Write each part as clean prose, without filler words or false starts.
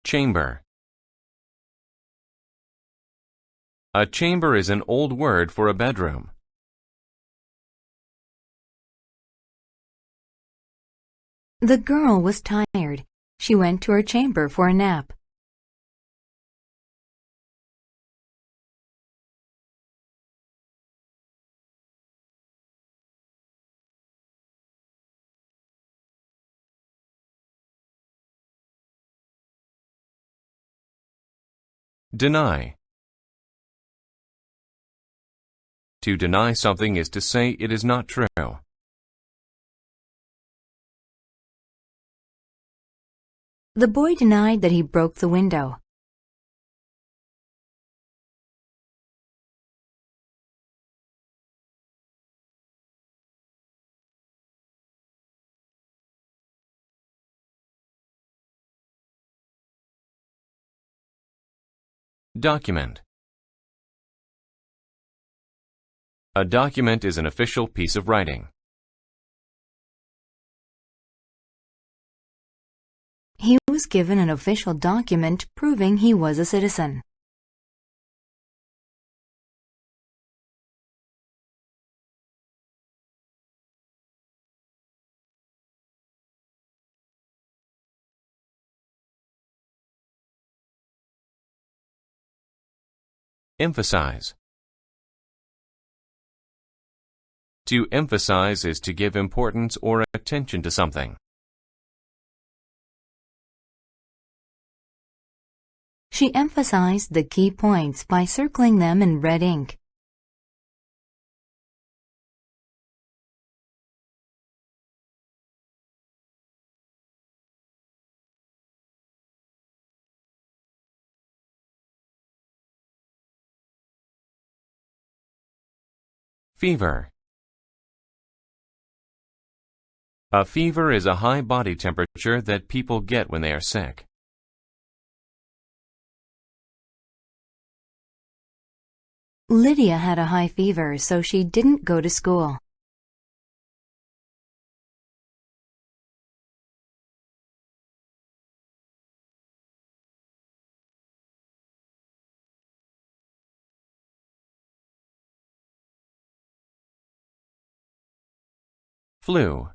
Chamber. A chamber is an old word for a bedroom. The girl was tired. She went to her chamber for a nap. Deny. To deny something is to say it is not true. The boy denied that he broke the window. Document. A document is an official piece of writing. He was given an official document proving he was a citizen. Emphasize. To emphasize is to give importance or attention to something. She emphasized the key points by circling them in red ink. Fever. A fever is a high body temperature that people get when they are sick. Lydia had a high fever, so she didn't go to school. Flu.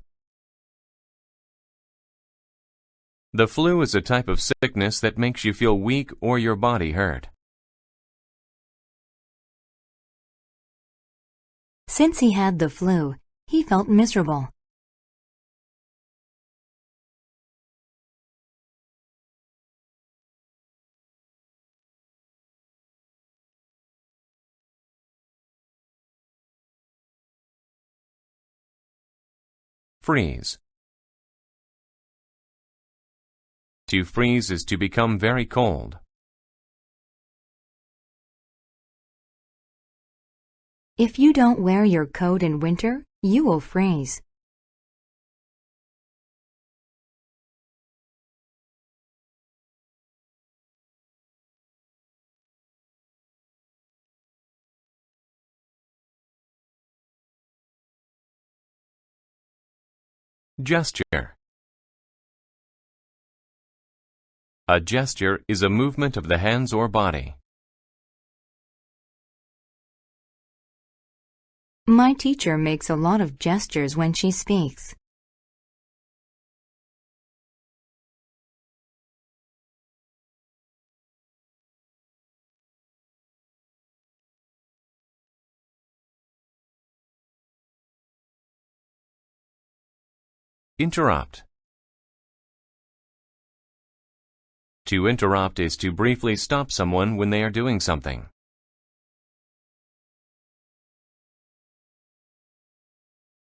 The flu is a type of sickness that makes you feel weak or your body hurt. Since he had the flu, he felt miserable. Freeze. To freeze is to become very cold. If you don't wear your coat in winter, you will freeze. Gesture. A gesture is a movement of the hands or body. My teacher makes a lot of gestures when she speaks. Interrupt. To interrupt is to briefly stop someone when they are doing something.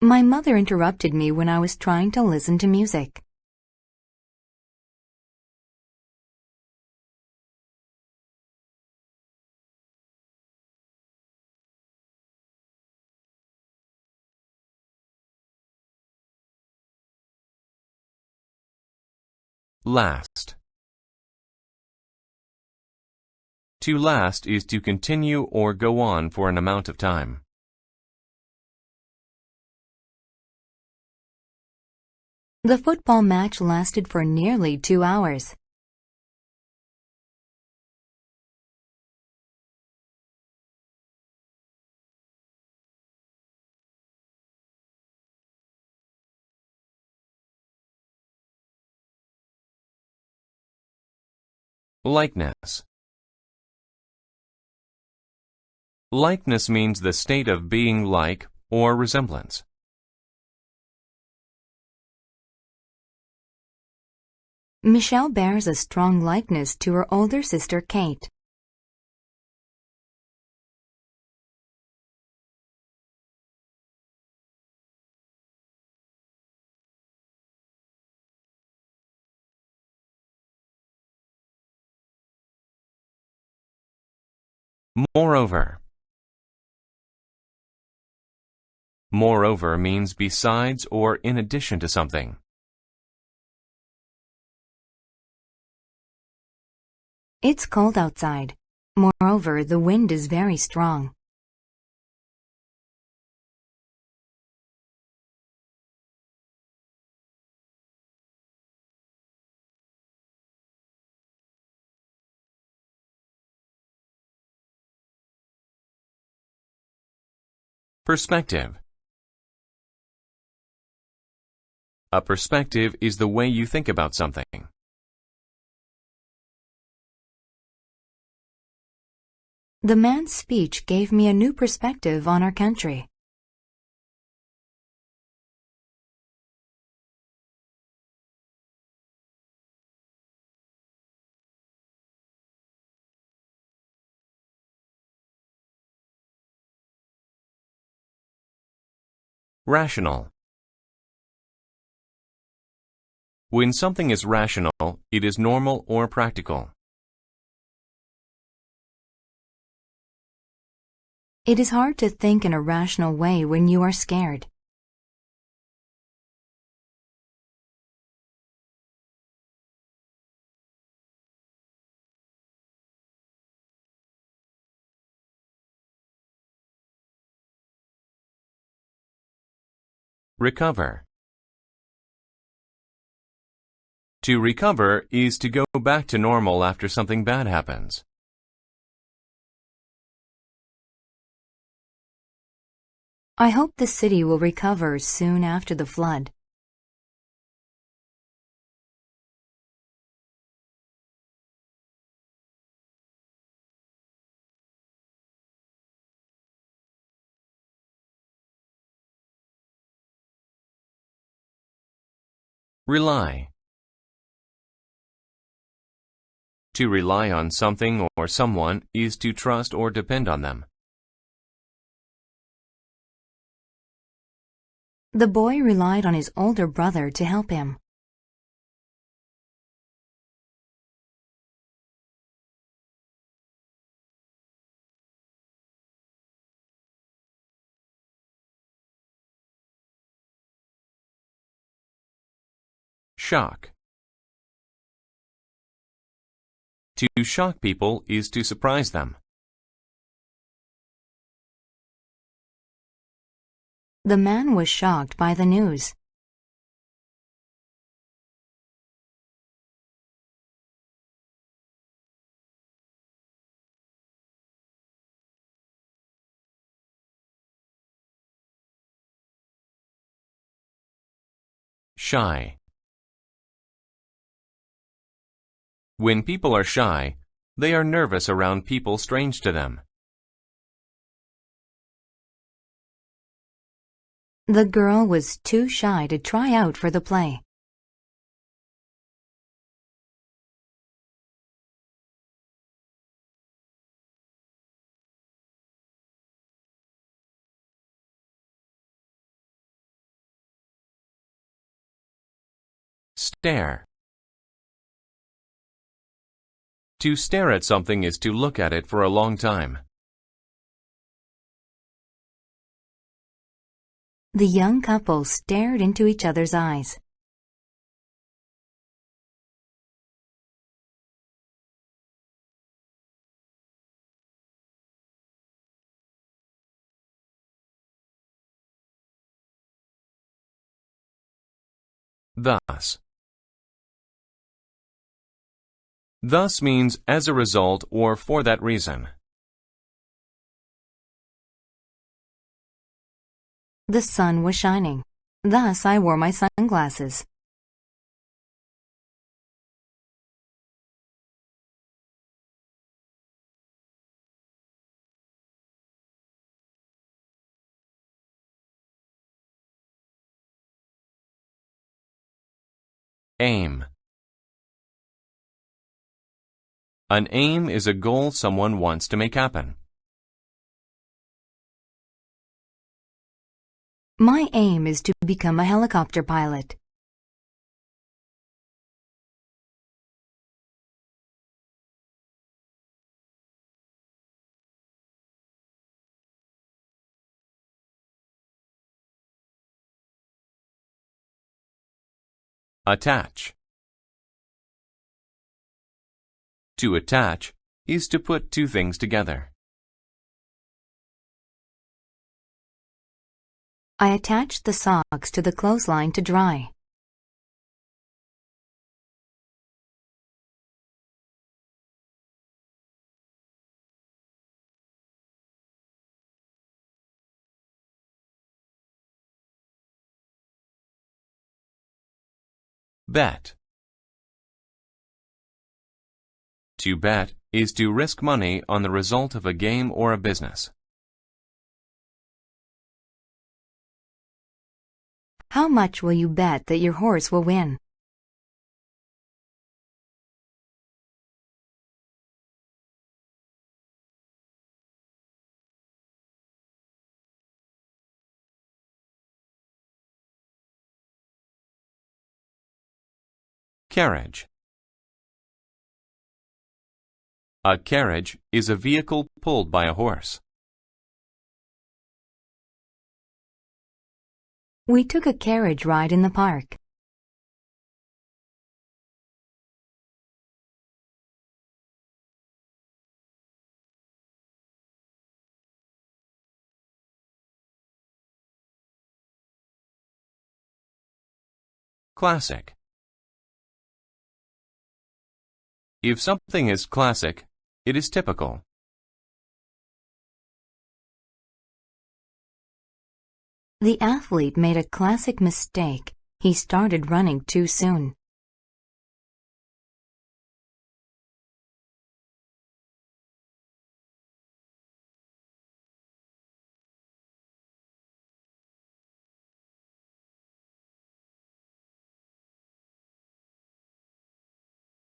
My mother interrupted me when I was trying to listen to music. Last. To last is to continue or go on for an amount of time. The football match lasted for nearly 2 hours. Likeness. Likeness means the state of being like or resemblance. Michelle bears a strong likeness to her older sister Kate. Moreover. Moreover means besides or in addition to something. It's cold outside. Moreover, the wind is very strong. Perspective. A perspective is the way you think about something. The man's speech gave me a new perspective on our country. Rational. When something is rational, it is normal or practical. It is hard to think in a rational way when you are scared. Recover. To recover is to go back to normal after something bad happens. I hope the city will recover soon after the flood. Rely. To rely on something or someone is to trust or depend on them. The boy relied on his older brother to help him. Shock. To shock people is to surprise them. The man was shocked by the news. Shy. When people are shy, they are nervous around people strange to them. The girl was too shy to try out for the play. Stare. To stare at something is to look at it for a long time. The young couple stared into each other's eyes. Thus. Thus means as a result or for that reason. The sun was shining. Thus I wore my sunglasses. Aim. An aim is a goal someone wants to make happen. My aim is to become a helicopter pilot. Attach. To attach is to put two things together. I attached the socks to the clothesline to dry. Bet. To bet is to risk money on the result of a game or a business. How much will you bet that your horse will win? Carriage. A carriage is a vehicle pulled by a horse. We took a carriage ride in the park. Classic. If something is classic, it is typical. The athlete made a classic mistake. He started running too soon.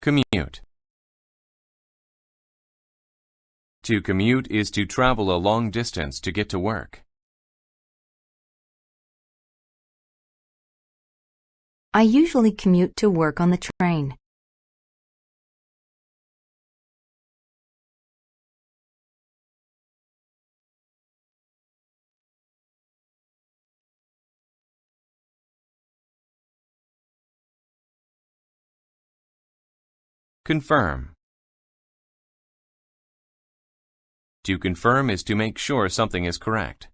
Commute. To commute is to travel a long distance to get to work. I usually commute to work on the train. Confirm. To confirm is to make sure something is correct.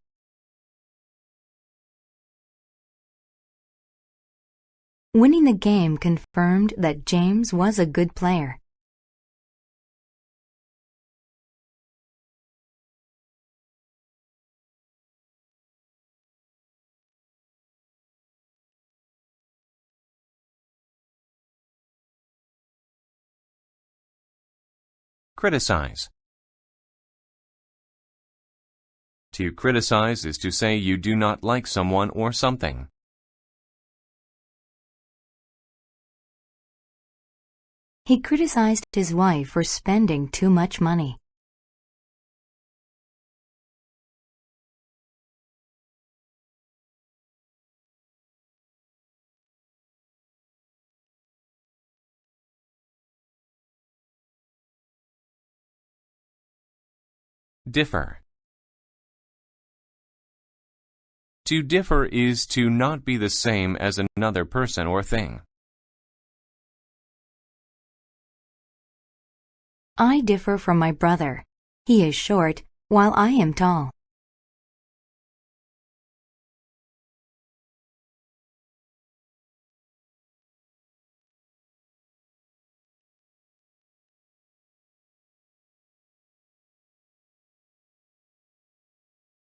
Winning the game confirmed that James was a good player. Criticize. To criticize is to say you do not like someone or something. He criticized his wife for spending too much money. Differ. To differ is to not be the same as another person or thing. I differ from my brother. He is short, while I am tall.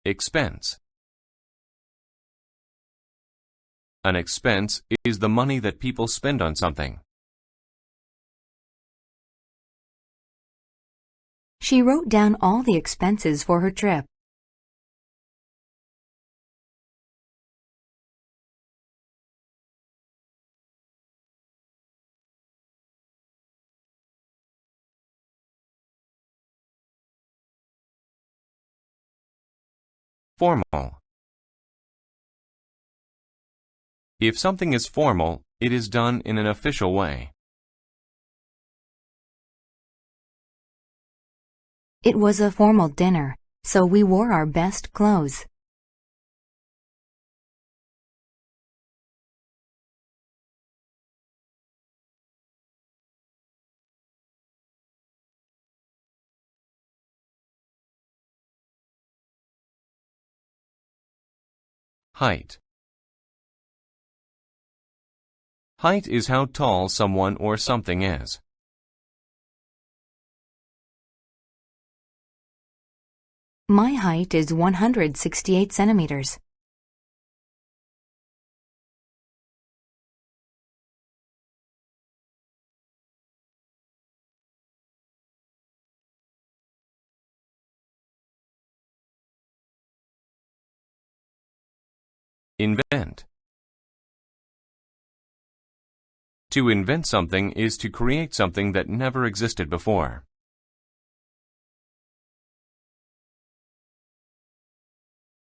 Expense. An expense is the money that people spend on something. She wrote down all the expenses for her trip. Formal. If something is formal, it is done in an official way. It was a formal dinner, so we wore our best clothes. Height. Height is how tall someone or something is. My height is 168 centimeters. Invent. To invent something is to create something that never existed before.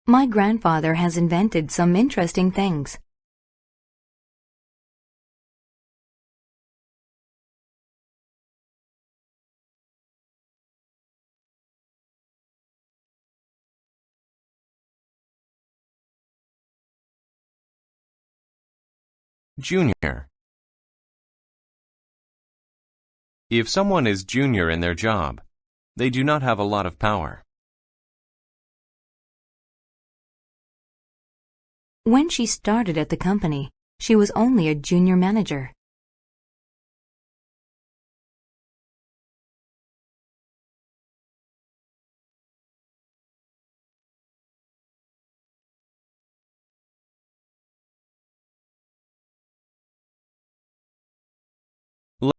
My grandfather has invented some interesting things. Junior. If someone is junior in their job, they do not have a lot of power. When she started at the company, she was only a junior manager.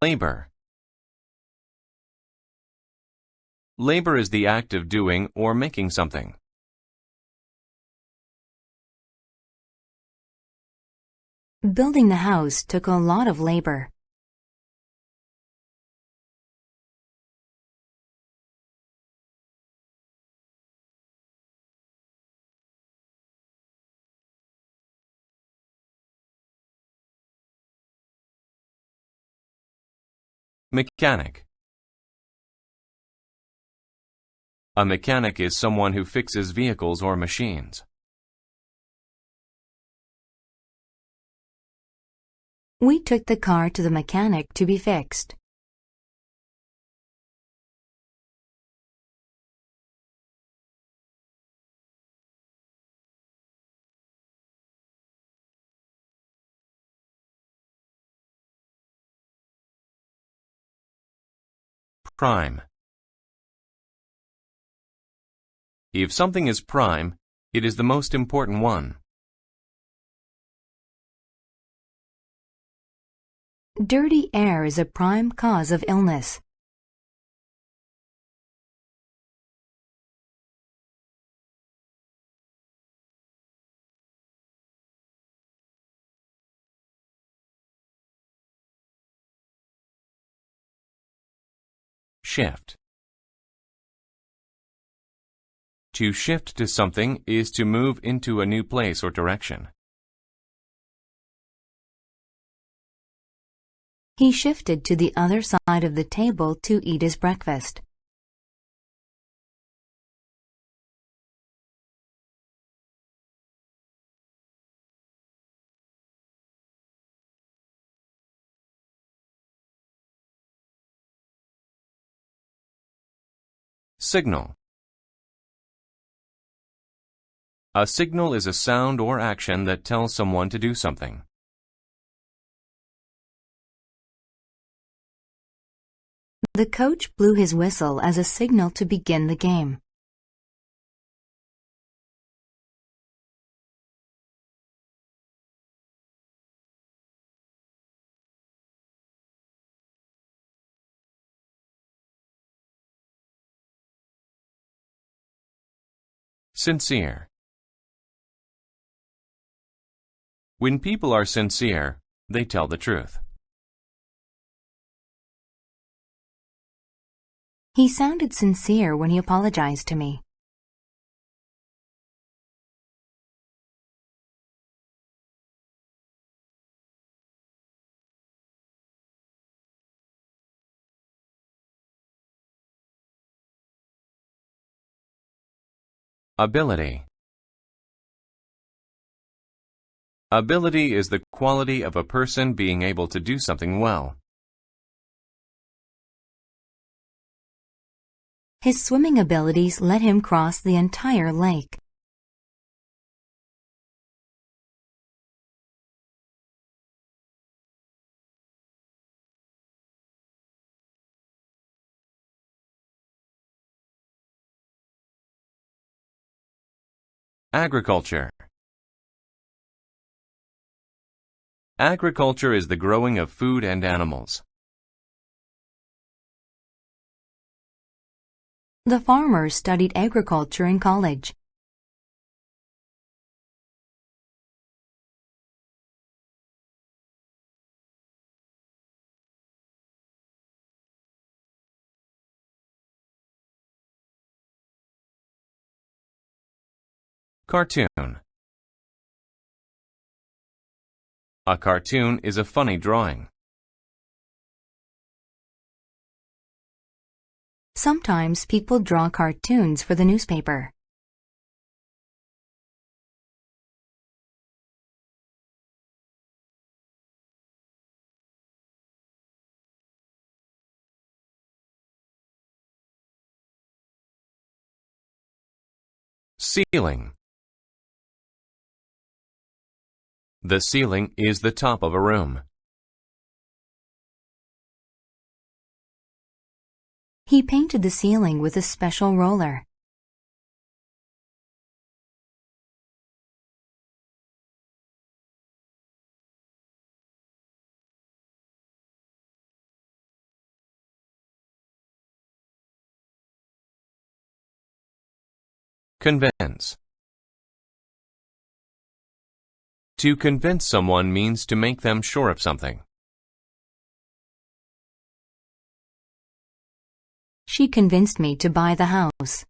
Labor. Labor is the act of doing or making something. Building the house took a lot of labor. Mechanic. A mechanic is someone who fixes vehicles or machines. We took the car to the mechanic to be fixed. Prime. If something is prime, it is the most important one. Dirty air is a prime cause of illness. Shift. To shift to something is to move into a new place or direction. He shifted to the other side of the table to eat his breakfast. Signal. A signal is a sound or action that tells someone to do something. The coach blew his whistle as a signal to begin the game. Sincere. When people are sincere, they tell the truth. He sounded sincere when he apologized to me. Ability. Ability is the quality of a person being able to do something well. His swimming abilities let him cross the entire lake. Agriculture. Agriculture is the growing of food and animals. The farmer studied agriculture in college. Cartoon. A cartoon is a funny drawing. Sometimes people draw cartoons for the newspaper. Ceiling. The ceiling is the top of a room. He painted the ceiling with a special roller. Convince. To convince someone means to make them sure of something. She convinced me to buy the house.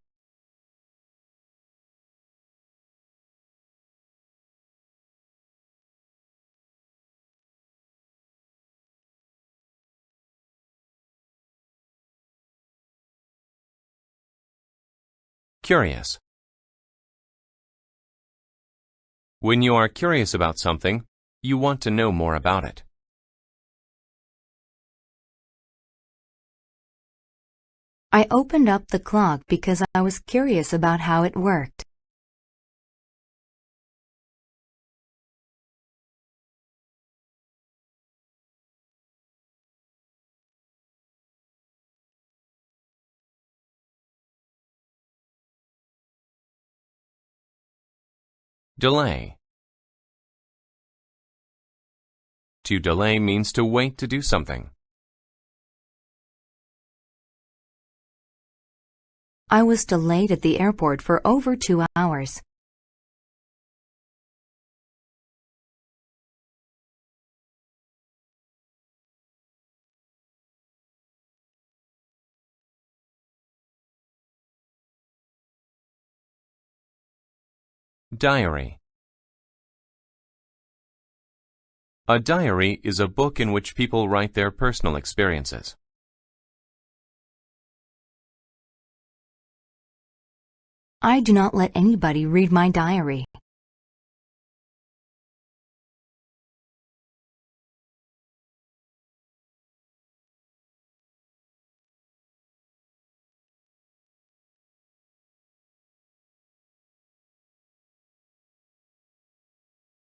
Curious. When you are curious about something, you want to know more about it. I opened up the clock because I was curious about how it worked. Delay. To delay means to wait to do something. I was delayed at the airport for over 2 hours. Diary. A diary is a book in which people write their personal experiences. I do not let anybody read my diary.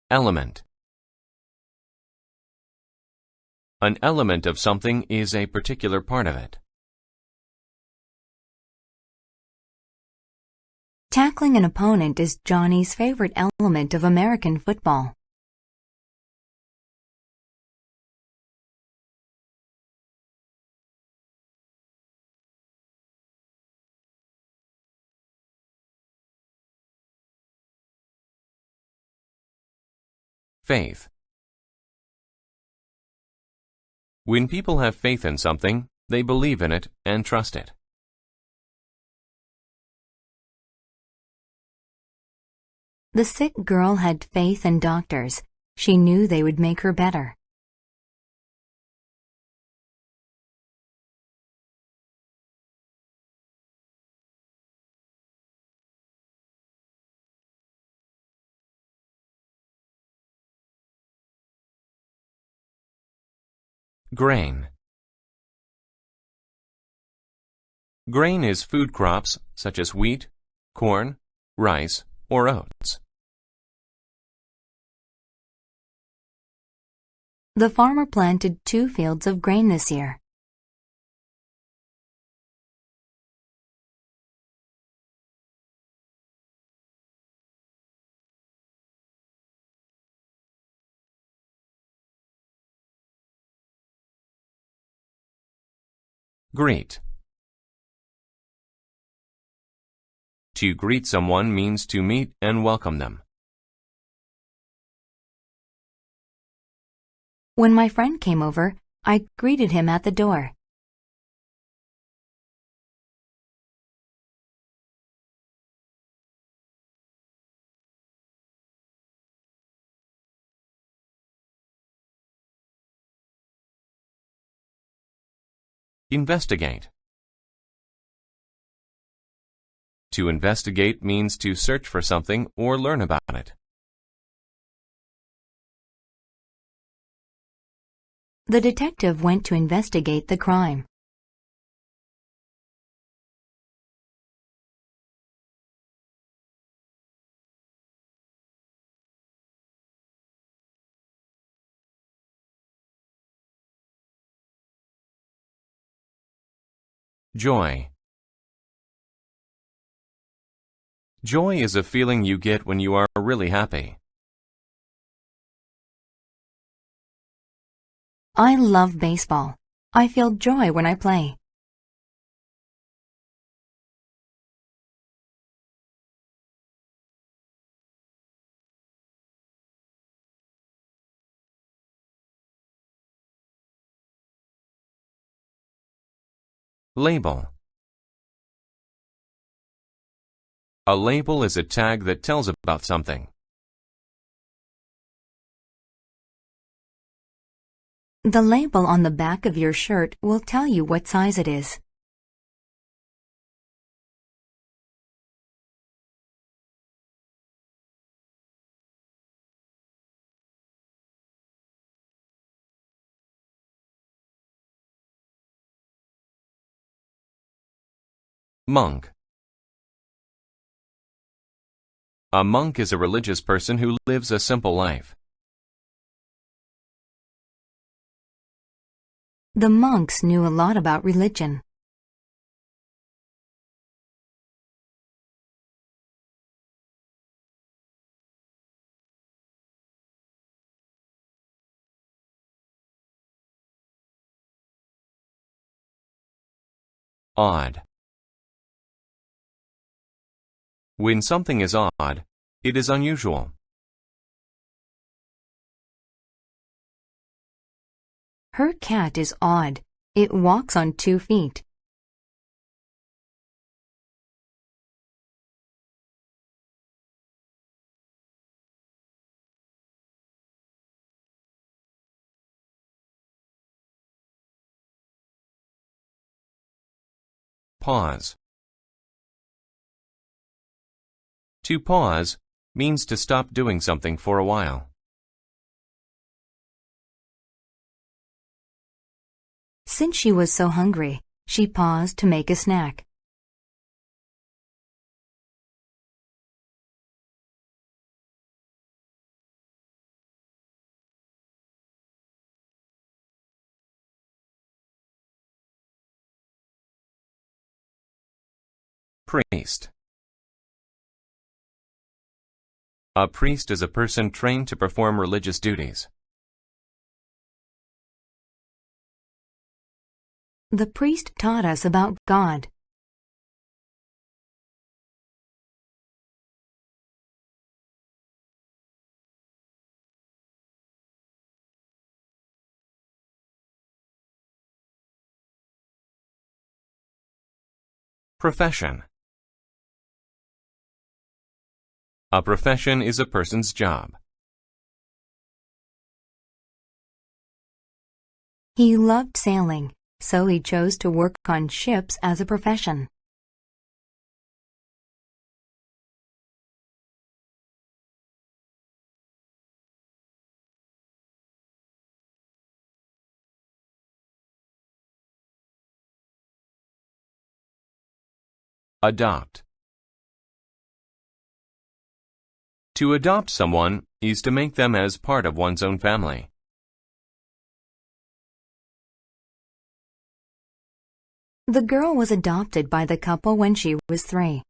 Element. An element of something is a particular part of it. Tackling an opponent is Johnny's favorite element of American football. Faith. When people have faith in something, they believe in it and trust it. The sick girl had faith in doctors. She knew they would make her better. Grain. Grain is food crops such as wheat, corn, rice, or oats. The farmer planted 2 fields of grain this year. Greet. To greet someone means to meet and welcome them. When my friend came over, I greeted him at the door. Investigate. To investigate means to search for something or learn about it. The detective went to investigate the crime. Joy. Joy is a feeling you get when you are really happy. I love baseball. I feel joy when I play. Label. A label is a tag that tells about something. The label on the back of your shirt will tell you what size it is. Monk. A monk is a religious person who lives a simple life. The monks knew a lot about religion. Odd. When something is odd, it is unusual. Her cat is odd. It walks on 2 feet. Pause. To pause means to stop doing something for a while. Since she was so hungry, she paused to make a snack. Priest. A priest is a person trained to perform religious duties. The priest taught us about God. Profession. A profession is a person's job. He loved sailing, so he chose to work on ships as a profession. Adopt. To adopt someone is to make them as part of one's own family. The girl was adopted by the couple when she was 3.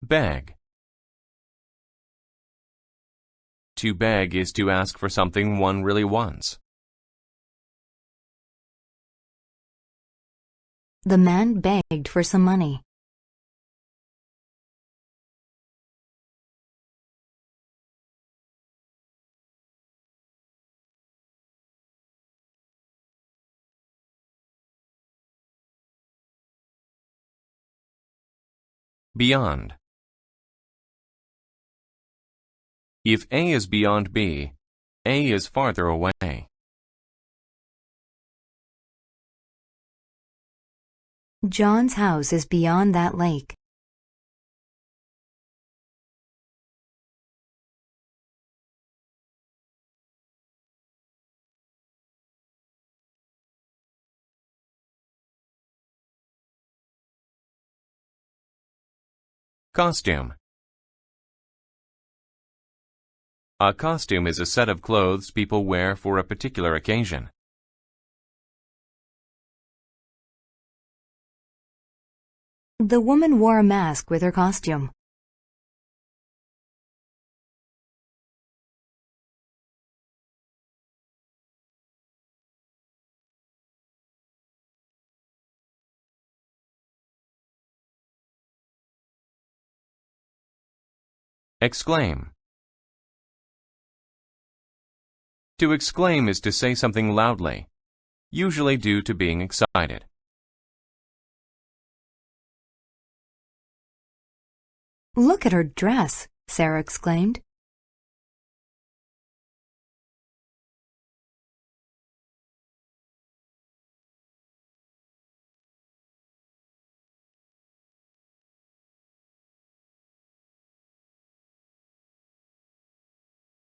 Beg. To beg is to ask for something one really wants. The man begged for some money. Beyond. If A is beyond B, A is farther away. John's house is beyond that lake. Costume. A costume is a set of clothes people wear for a particular occasion. The woman wore a mask with her costume. Exclaim. To exclaim is to say something loudly, usually due to being excited. Look at her dress, Sarah exclaimed.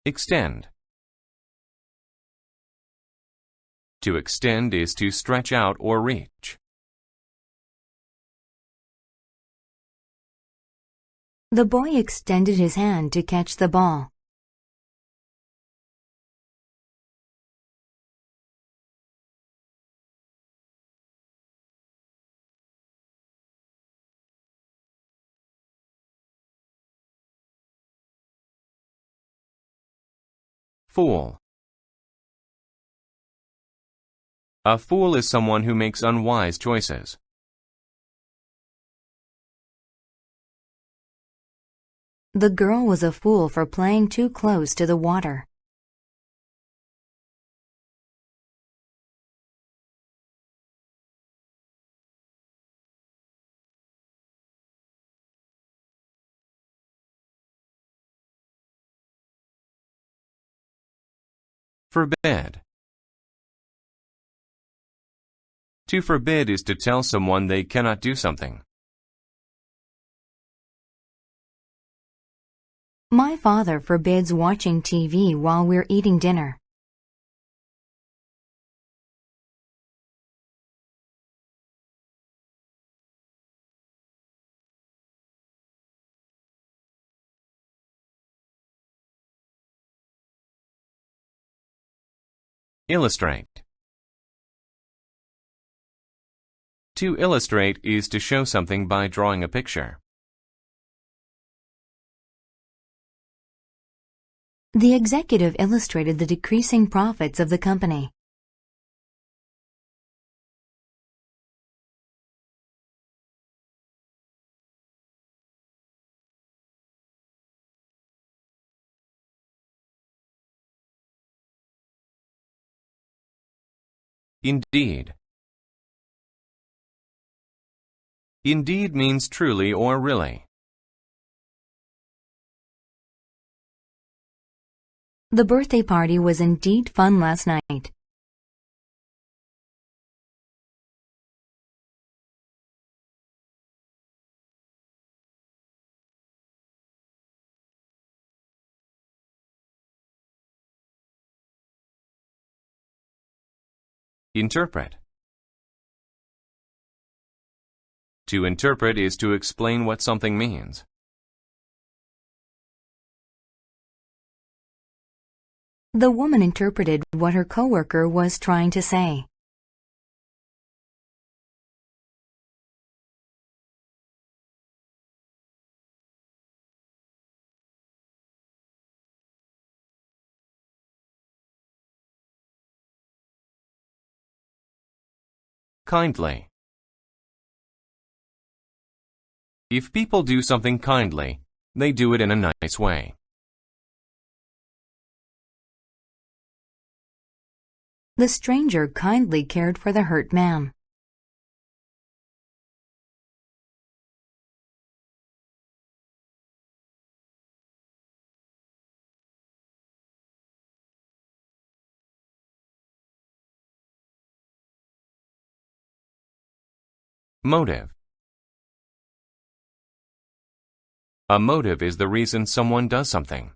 Extend. To extend is to stretch out or reach. The boy extended his hand to catch the ball. Fool. A fool is someone who makes unwise choices. The girl was a fool for playing too close to the water. Forbid. To forbid is to tell someone they cannot do something. My father forbids watching TV while we're eating dinner. Illustrate. To illustrate is to show something by drawing a picture. The executive illustrated the decreasing profits of the company. Indeed. Indeed means truly or really. The birthday party was indeed fun last night. Interpret. To interpret is to explain what something means. The woman interpreted what her coworker was trying to say. Kindly. If people do something kindly, they do it in a nice way. The stranger kindly cared for the hurt man. Motive. A motive is the reason someone does something.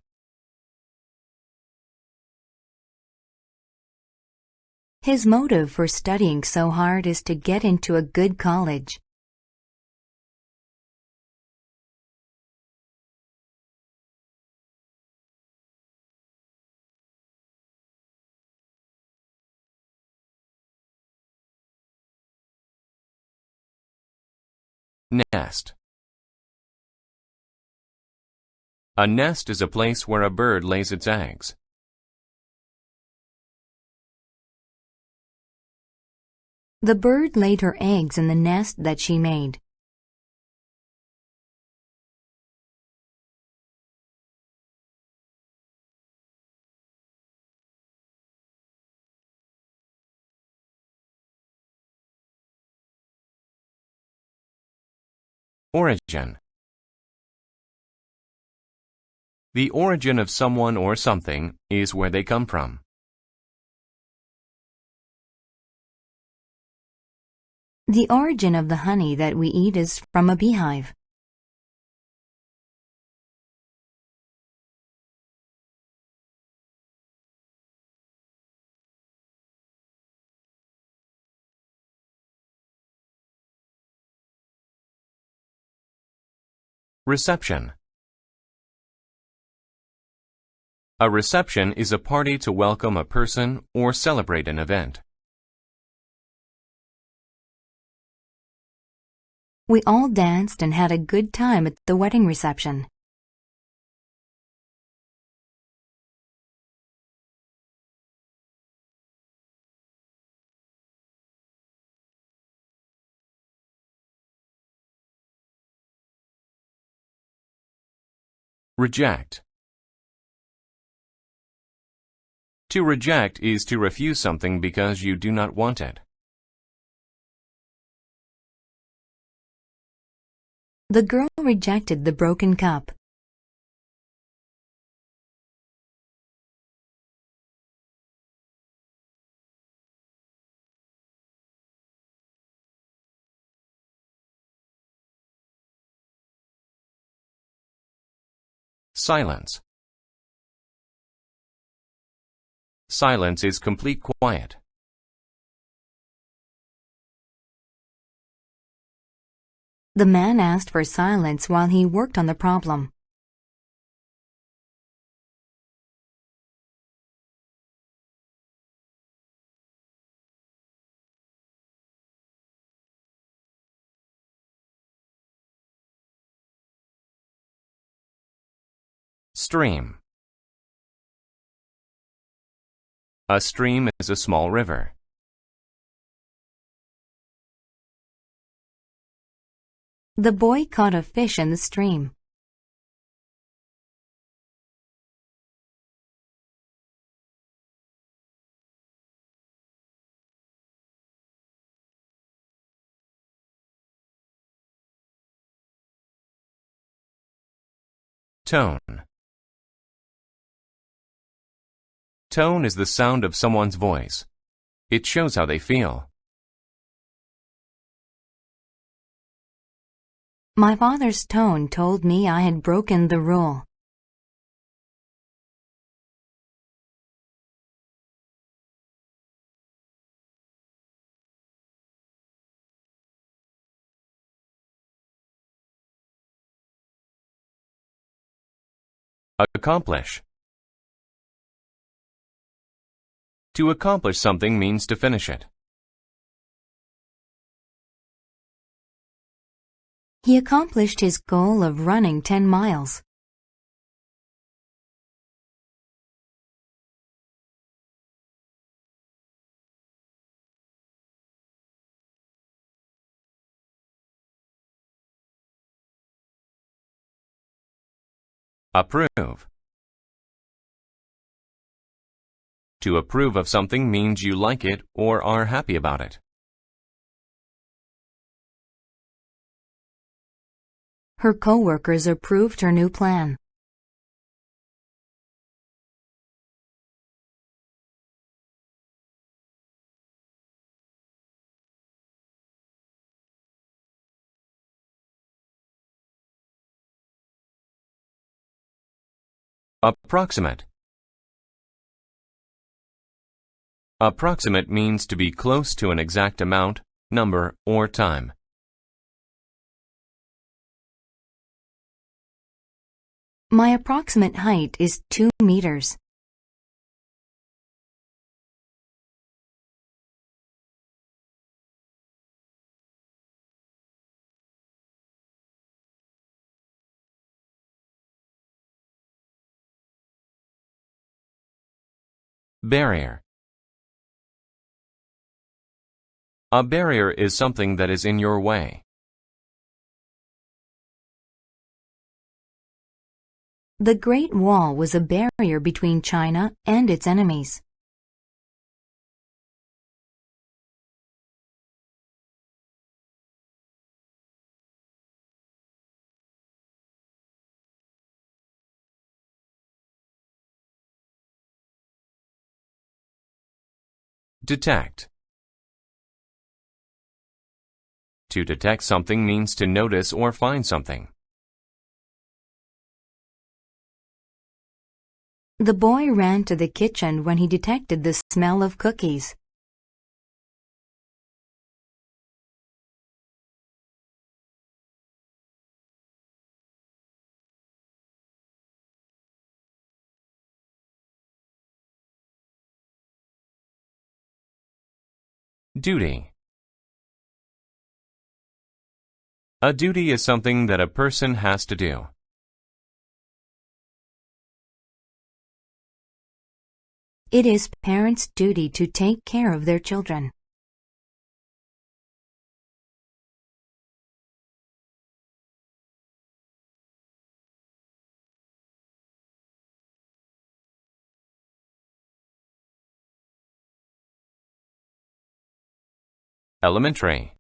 His motive for studying so hard is to get into a good college. Nest. A nest is a place where a bird lays its eggs. The bird laid her eggs in the nest that she made. Origin. The origin of someone or something is where they come from. The origin of the honey that we eat is from a beehive. Reception. A reception is a party to welcome a person or celebrate an event. We all danced and had a good time at the wedding reception. Reject. To reject is to refuse something because you do not want it. The girl rejected the broken cup. Silence. Silence is complete quiet. The man asked for silence while he worked on the problem. Stream. A stream is a small river. The boy caught a fish in the stream. Tone. Tone is the sound of someone's voice. It shows how they feel. My father's tone told me I had broken the rule. Accomplish. To accomplish something means to finish it. He accomplished his goal of running 10 miles. Approve. To approve of something means you like it or are happy about it. Her coworkers approved her new plan. Approximate. Approximate means to be close to an exact amount, number, or time. My approximate height is 2 meters. Barrier. A barrier is something that is in your way. The Great Wall was a barrier between China and its enemies. Detect. To detect something means to notice or find something. The boy ran to the kitchen when he detected the smell of cookies. Duty. A duty is something that a person has to do. It is parents' duty to take care of their children. Elementary.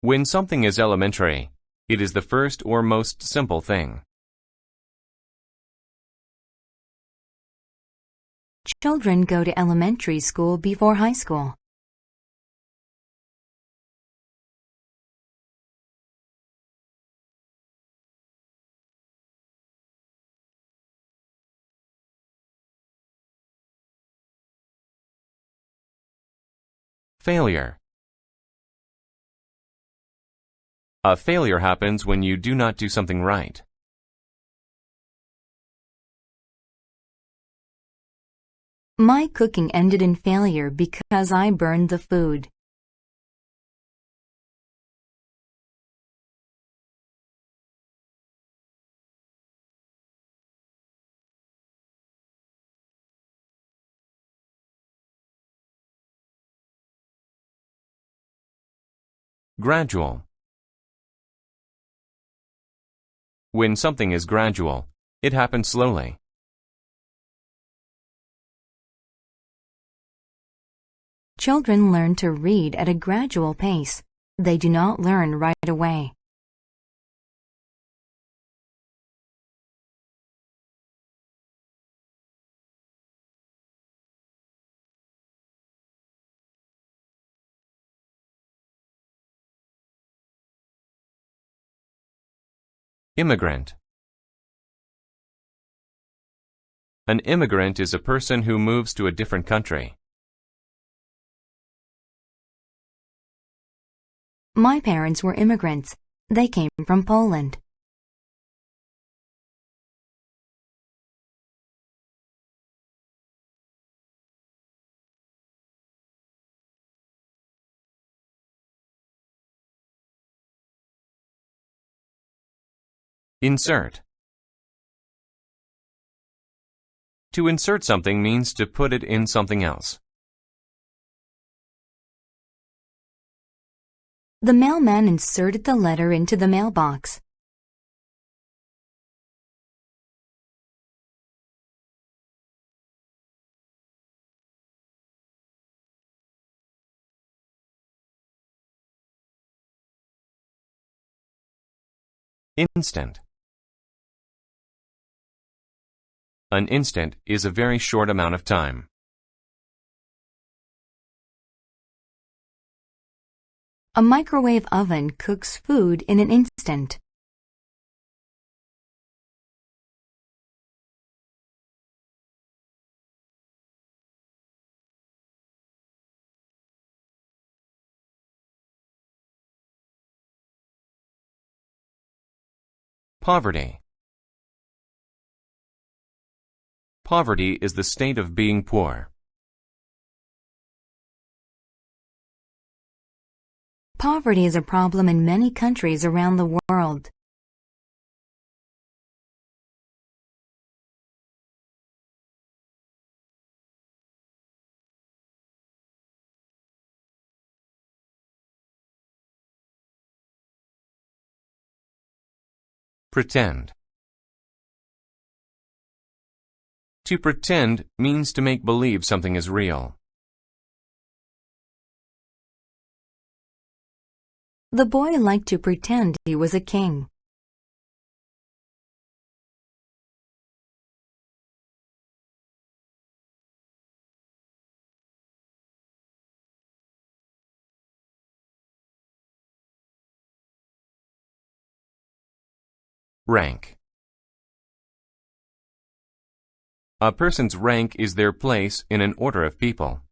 When something is elementary, it is the first or most simple thing. Children go to elementary school before high school. Failure. A failure happens when you do not do something right. My cooking ended in failure because I burned the food. Gradual. When something is gradual, it happens slowly. Children learn to read at a gradual pace. They do not learn right away. Immigrant. An immigrant is a person who moves to a different country. My parents were immigrants. They came from Poland. Insert. To insert something means to put it in something else. The mailman inserted the letter into the mailbox. Instant. An instant is a very short amount of time. A microwave oven cooks food in an instant. Poverty. Poverty is the state of being poor. Poverty is a problem in many countries around the world. Pretend. To pretend means to make believe something is real. The boy liked to pretend he was a king. Rank. A person's rank is their place in an order of people.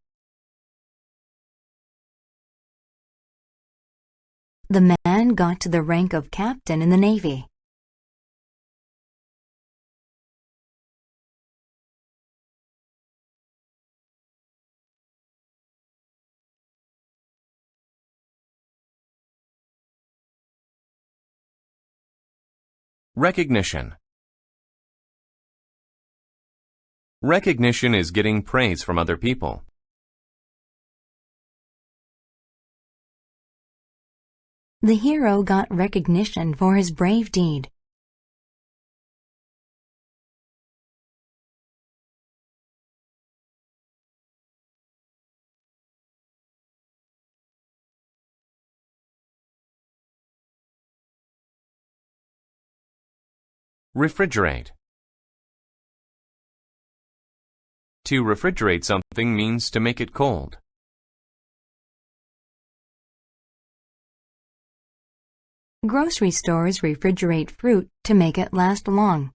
The man got to the rank of captain in the Navy. Recognition. Recognition is getting praise from other people. The hero got recognition for his brave deed. Refrigerate. To refrigerate something means to make it cold. Grocery stores refrigerate fruit to make it last long.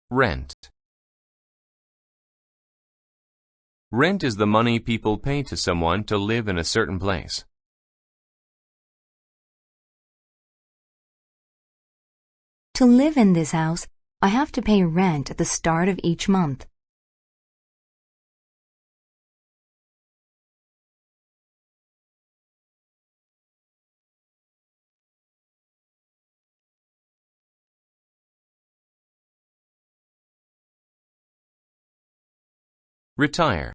Rent. Rent is the money people pay to someone to live in a certain place. To live in this house, I have to pay rent at the start of each month. Retire.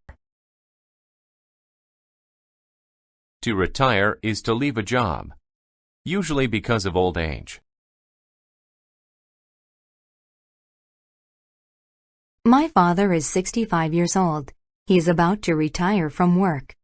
To retire is to leave a job, usually because of old age. My father is 65 years old. He is about to retire from work.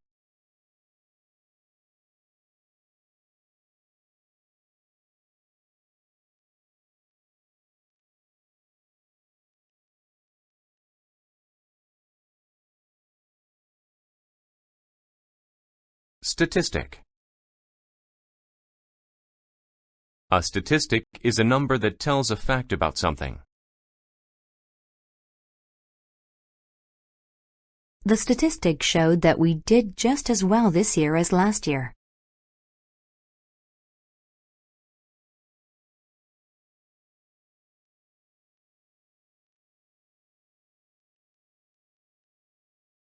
Statistic. A statistic is a number that tells a fact about something. The statistic showed that we did just as well this year as last year.